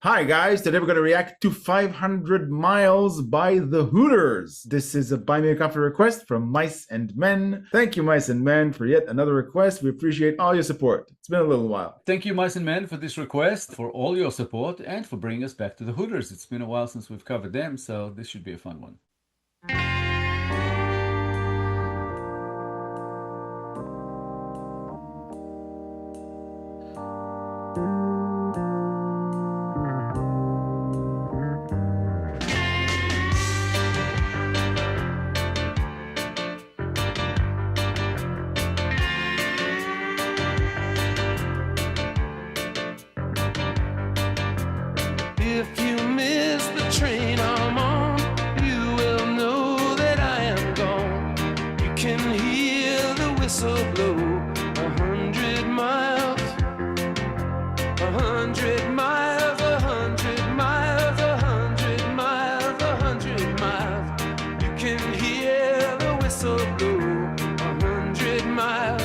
Hi guys, today we're going to react to 500 Miles by the Hooters. This is a Buy Me a Coffee request from Mice and Men. Thank you, Mice and Men, for yet another request. We appreciate all your support. It's been a little while. Thank you, Mice and Men, for this request, for all your support, and for bringing us back to the Hooters. It's been a while since we've covered them, so this should be a fun one. If you miss the train I'm on, you will know that I am gone. You can hear the whistle blow 100 miles, 100 miles, 100 miles, 100 miles, 100 miles. You can hear the whistle blow 100 miles.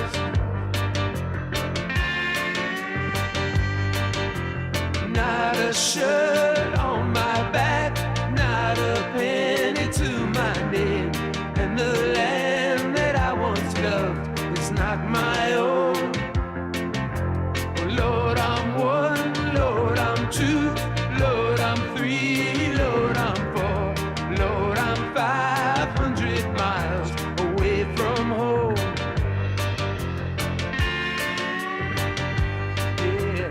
Not a shirt on my back, not a penny to my name, and the land that I once loved is not my own. Oh, Lord, I'm one, Lord, I'm two, Lord, I'm three, Lord, I'm four, Lord, I'm 500 miles away from home. Yeah.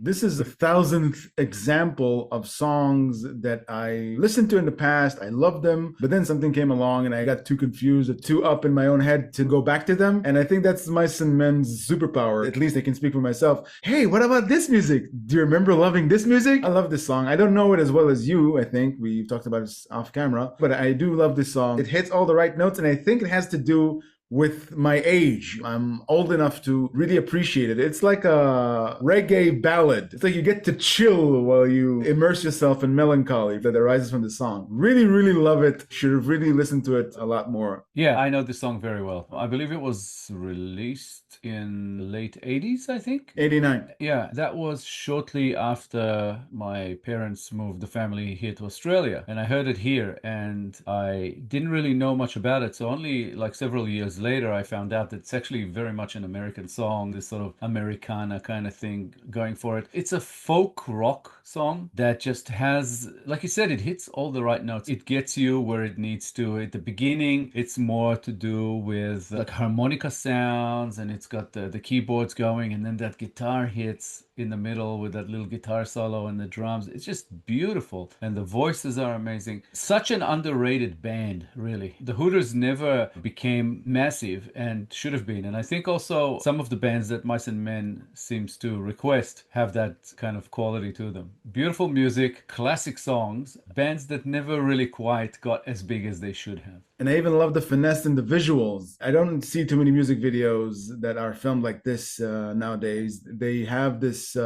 This is the 1000th example of songs that I listened to in the past. I loved them, but then something came along and I got too confused or too up in my own head to go back to them. And I think that's Mice and Men's superpower. At least I can speak for myself. Hey, what about this music? Do you remember loving this music? I love this song. I don't know it as well as you, I think. We've talked about it off camera, but I do love this song. It hits all the right notes, and I think it has to do with my age. I'm old enough to really appreciate it. It's like a reggae ballad. It's like you get to chill while you immerse yourself in melancholy that arises from the song. Really, really love it. Should have really listened to it a lot more. Yeah, I know this song very well. I believe it was released in the late 80s, I think. 89. Yeah, that was shortly after my parents moved the family here to Australia, and I heard it here, and I didn't really know much about it. So only like several years later, I found out that it's actually very much an American song, this sort of Americana kind of thing going for it. It's a folk rock song that just has, like you said, it hits all the right notes. It gets you where it needs to. At the beginning, it's more to do with like harmonica sounds, and it's got the keyboards going, and then that guitar hits in the middle with that little guitar solo and the drums. It's just beautiful, and the voices are amazing. Such an underrated band, really. The Hooters never became massive and should have been, and I think also some of the bands that Mice and Men seems to request have that kind of quality to them. Beautiful music, classic songs, bands that never really quite got as big as they should have. And I even love the finesse in the visuals. I don't see too many music videos that are filmed like this nowadays. They have this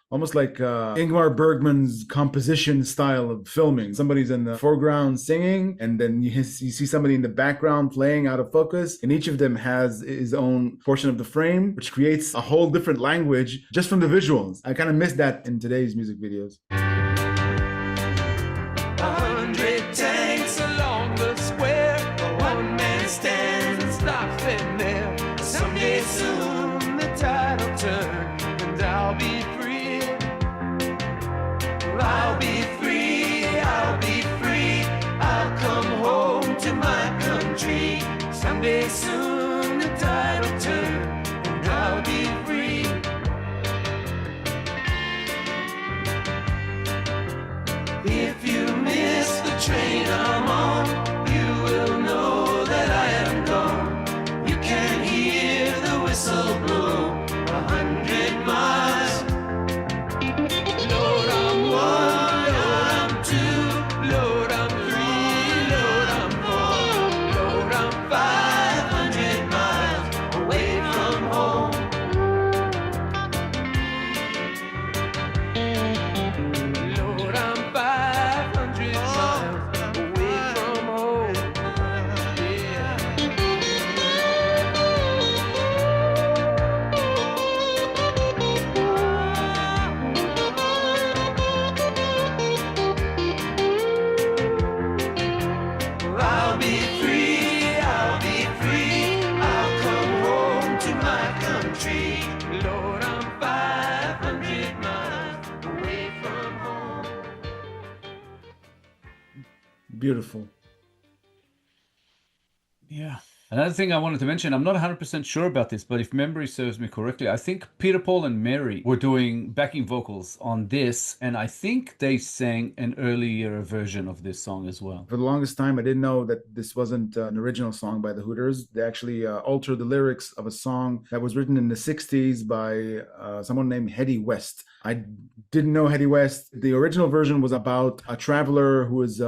almost like Ingmar Bergman's composition style of filming. Somebody's in the foreground singing, and then you see somebody in the background playing out of focus, and each of them has his own portion of the frame, which creates a whole different language just from the visuals. I kind of miss that in today's music videos. 100 tanks along the square, one man stands and stops in there. Someday soon the tide will turn and I'll be free. I'll be free, I'll be free. I'll come home to my country. Someday soon the tide will turn and I'll be free. country. Lord, I'm 500 miles away from home. Beautiful. Yeah. Another thing I wanted to mention, I'm not 100% sure about this, but if memory serves me correctly, I think Peter, Paul, and Mary were doing backing vocals on this, and I think they sang an earlier version of this song as well. For the longest time, I didn't know that this wasn't an original song by the Hooters. They actually altered the lyrics of a song that was written in the 60s by someone named Hetty West. I didn't know Hetty West. The original version was about a traveler who was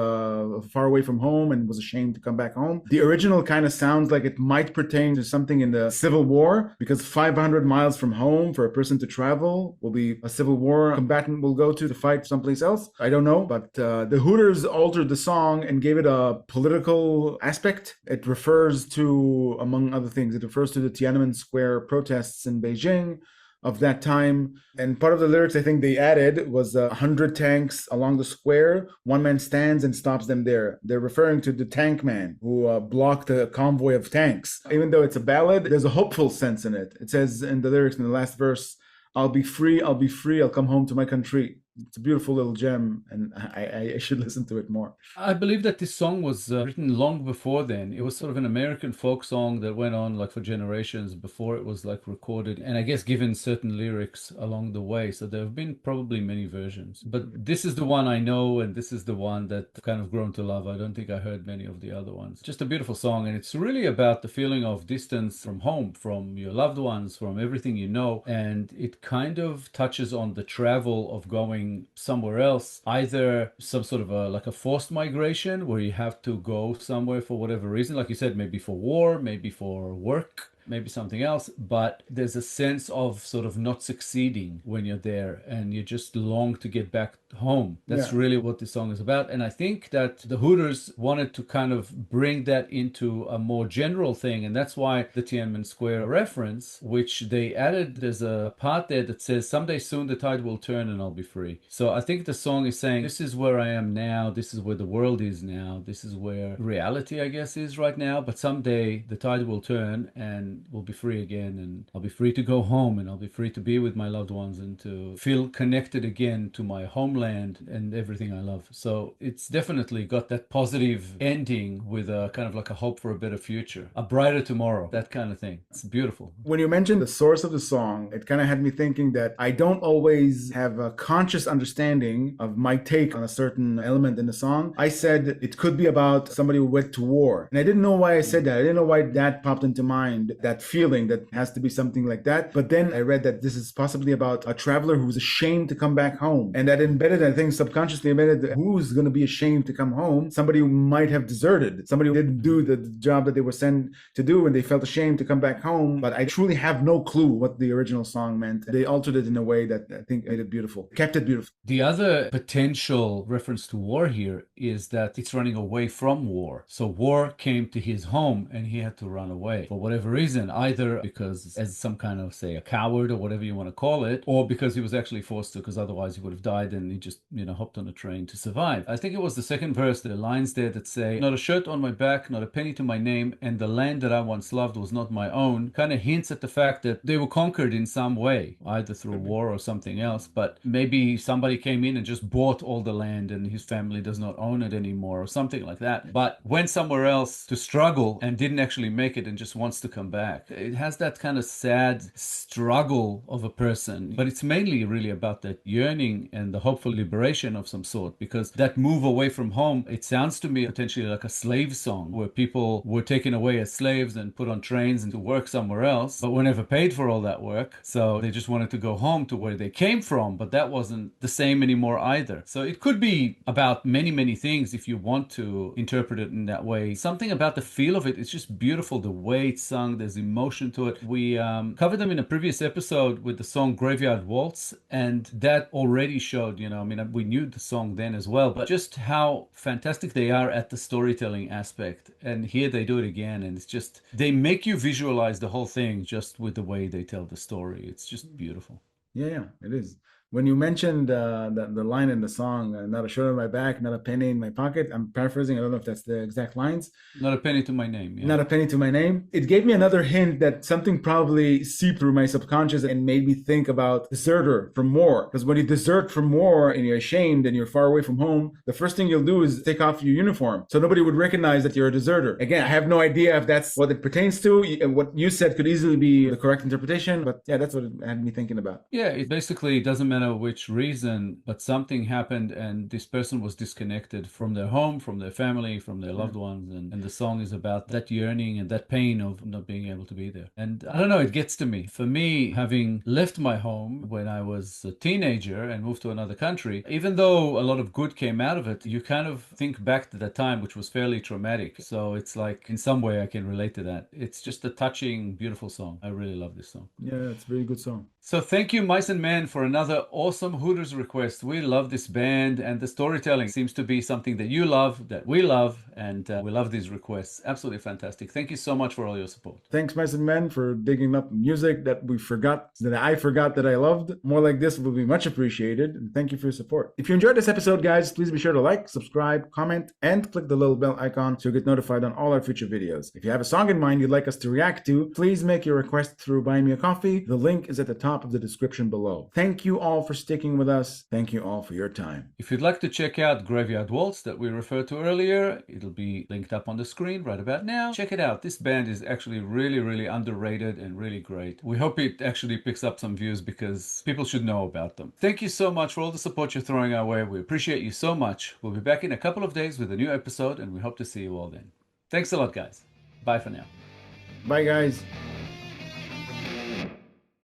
far away from home and was ashamed to come back home. The original kind of sounds like it might pertain to something in the Civil War, because 500 miles from home for a person to travel will be a Civil War combatant will go to fight someplace else. I don't know, but the Hooters altered the song and gave it a political aspect. It refers to, among other things, it refers to the Tiananmen Square protests in Beijing of that time. And part of the lyrics I think they added was 100 tanks along the square. One man stands and stops them there. They're referring to the tank man who blocked a convoy of tanks. Even though it's a ballad, there's a hopeful sense in it. It says in the lyrics in the last verse, I'll be free, I'll be free, I'll come home to my country. It's a beautiful little gem, and I should listen to it more. I believe that this song was written long before then. It was sort of an American folk song that went on like for generations before it was like recorded, and I guess given certain lyrics along the way. So there have been probably many versions. But this is the one I know, and this is the one that I've kind of grown to love. I don't think I heard many of the other ones. Just a beautiful song, and it's really about the feeling of distance from home, from your loved ones, from everything you know, and it kind of touches on the travel of going somewhere else, either some sort of like a forced migration where you have to go somewhere for whatever reason, like you said, maybe for war, maybe for work, maybe something else, but there's a sense of sort of not succeeding when you're there and you just long to get back home. That's really what this song is about. And I think that the Hooters wanted to kind of bring that into a more general thing, and that's why the Tiananmen Square reference, which they added, there's a part there that says, someday soon the tide will turn and I'll be free. So I think the song is saying, this is where I am now, this is where the world is now, this is where reality, I guess, is right now, but someday the tide will turn and we'll be free again, and I'll be free to go home, and I'll be free to be with my loved ones and to feel connected again to my homeland and everything I love. So it's definitely got that positive ending with a kind of like a hope for a better future, a brighter tomorrow, that kind of thing. It's beautiful. When you mentioned the source of the song, it kind of had me thinking that I don't always have a conscious understanding of my take on a certain element in the song. I said it could be about somebody who went to war, and I didn't know why I said that. I didn't know why that popped into mind, that feeling that has to be something like that. But then I read that this is possibly about a traveler who's ashamed to come back home, and that embedded, I think subconsciously embedded, who's going to be ashamed to come home? Somebody who might have deserted, somebody who didn't do the job that they were sent to do and they felt ashamed to come back home. But I truly have no clue what the original song meant. They altered it in a way that I think made it beautiful, kept it beautiful. The other potential reference to war here is that it's running away from war. So war came to his home and he had to run away for whatever reason, either because as some kind of, say, a coward or whatever you want to call it, or because he was actually forced to, because otherwise he would have died and he just, hopped on a train to survive. I think it was the second verse, the lines there that say, not a shirt on my back, not a penny to my name, and the land that I once loved was not my own, kind of hints at the fact that they were conquered in some way, either through war or something else, but maybe somebody came in and just bought all the land and his family does not own it anymore or something like that, but went somewhere else to struggle and didn't actually make it and just wants to come back. It has that kind of sad struggle of a person, but it's mainly really about that yearning and the hopeful liberation of some sort, because that move away from home, it sounds to me potentially like a slave song where people were taken away as slaves and put on trains and to work somewhere else, but were never paid for all that work, so they just wanted to go home to where they came from, but that wasn't the same anymore either. So it could be about many things if you want to interpret it in that way. Something about the feel of it, it's just beautiful, the way it's sung, there's emotion to it. We covered them in a previous episode with the song Graveyard Waltz, and that already showed, we knew the song then as well, but just how fantastic they are at the storytelling aspect. And here they do it again, and it's just, they make you visualize the whole thing just with the way they tell the story. It's just beautiful. Yeah, it is. When you mentioned the line in the song, not a shirt on my back, not a penny in my pocket, I'm paraphrasing, I don't know if that's the exact lines. Not a penny to my name. Yeah. Not a penny to my name. It gave me another hint that something probably seeped through my subconscious and made me think about deserter from war. Because when you desert from war and you're ashamed and you're far away from home, the first thing you'll do is take off your uniform. So nobody would recognize that you're a deserter. Again, I have no idea if that's what it pertains to. And what you said could easily be the correct interpretation. But yeah, that's what it had me thinking about. Yeah, it basically doesn't matter which reason, but something happened and this person was disconnected from their home, from their family, from their loved ones. And the song is about that yearning and that pain of not being able to be there. And I don't know, it gets to me. For me, having left my home when I was a teenager and moved to another country, even though a lot of good came out of it, you kind of think back to that time, which was fairly traumatic. So it's like, in some way, I can relate to that. It's just a touching, beautiful song. I really love this song. Yeah, it's a very good song. So thank you, Mice and Men, for another awesome Hooters request. We love this band, and the storytelling seems to be something that you love, that we love, and we love these requests. Absolutely fantastic. Thank you so much for all your support. Thanks, Mice and Men, for digging up music that we forgot, that I forgot that I loved. More like this will be much appreciated, and thank you for your support. If you enjoyed this episode, guys, please be sure to like, subscribe, comment, and click the little bell icon so you'll get notified on all our future videos. If you have a song in mind you'd like us to react to, please make your request through Buy Me a Coffee. The link is at the top of the description below. Thank you all for sticking with us. Thank you all for your time. If you'd like to check out Graveyard Waltz that we referred to earlier, it'll be linked up on the screen right about now. Check it out. This band is actually really, really underrated and really great. We hope it actually picks up some views because people should know about them. Thank you so much for all the support you're throwing our way. We appreciate you so much. We'll be back in a couple of days with a new episode, and we hope to see you all then. Thanks a lot, guys. Bye for now. Bye, guys.